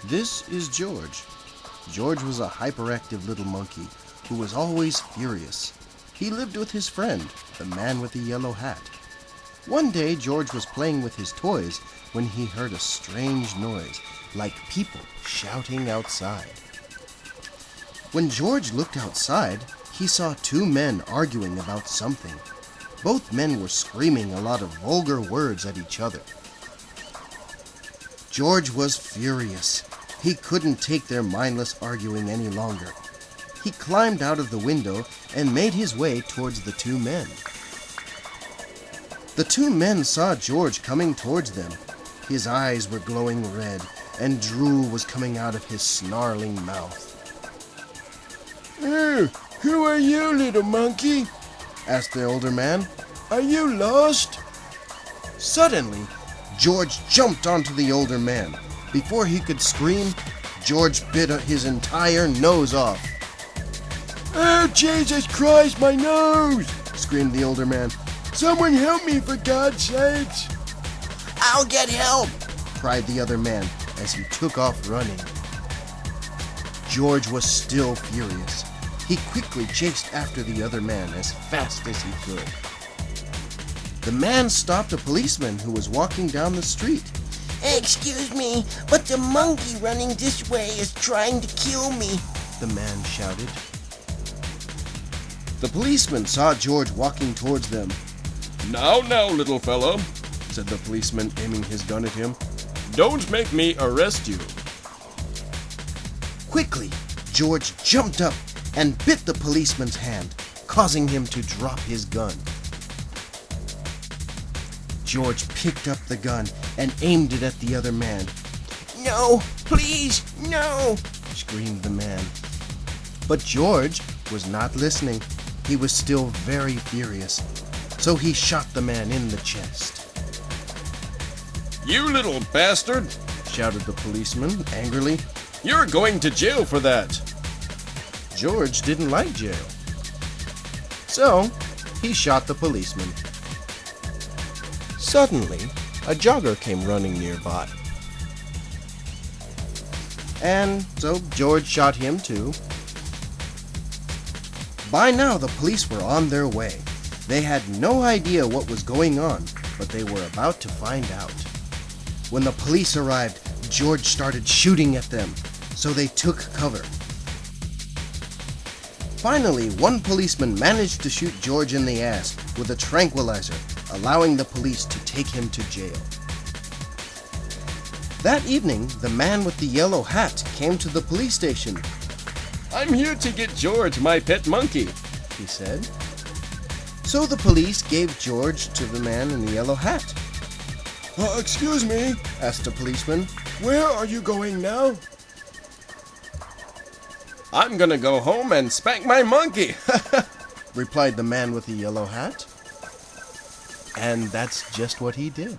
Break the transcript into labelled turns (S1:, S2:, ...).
S1: This is George. George was a hyperactive little monkey who was always furious. He lived with his friend, the man with the yellow hat. One day, George was playing with his toys when he heard a strange noise, like people shouting outside. When George looked outside, he saw two men arguing about something. Both men were screaming a lot of vulgar words at each other. George was furious. He couldn't take their mindless arguing any longer. He climbed out of the window and made his way towards the two men. The two men saw George coming towards them. His eyes were glowing red, and drool was coming out of his snarling mouth.
S2: Who are you, little monkey?"
S1: asked the older man.
S2: "Are you lost?"
S1: Suddenly, George jumped onto the older man. Before he could scream, George bit his entire nose off.
S2: "Oh, Jesus Christ, my nose!"
S1: screamed the older man.
S2: "Someone help me, for God's sakes!"
S3: "I'll get help!"
S1: cried the other man as he took off running. George was still furious. He quickly chased after the other man as fast as he could. The man stopped a policeman who was walking down the street.
S3: "Excuse me, but the monkey running this way is trying to kill me,"
S1: the man shouted. The policeman saw George walking towards them.
S4: Now, little fella," said the policeman, aiming his gun at him. "Don't make me arrest you."
S1: Quickly, George jumped up and bit the policeman's hand, causing him to drop his gun. George picked up the gun and aimed it at the other man.
S3: "No, please, no!"
S1: screamed the man. But George was not listening. He was still very furious, so he shot the man in the chest.
S4: "You little bastard!"
S1: shouted the policeman angrily.
S4: "You're going to jail for that."
S1: George didn't like jail, so he shot the policeman. Suddenly, a jogger came running nearby, and so George shot him too. By now, the police were on their way. They had no idea what was going on, but they were about to find out. When the police arrived, George started shooting at them, so they took cover. Finally, one policeman managed to shoot George in the ass with a tranquilizer, allowing the police to take him to jail. That evening, the man with the yellow hat came to the police station.
S4: "I'm here to get George, my pet monkey,"
S1: he said. So the police gave George to the man in the yellow hat.
S2: Excuse me,"
S1: asked the policeman.
S2: "where are you going now?"
S4: "I'm gonna go home and spank my monkey,"
S1: replied the man with the yellow hat. And that's just what he did.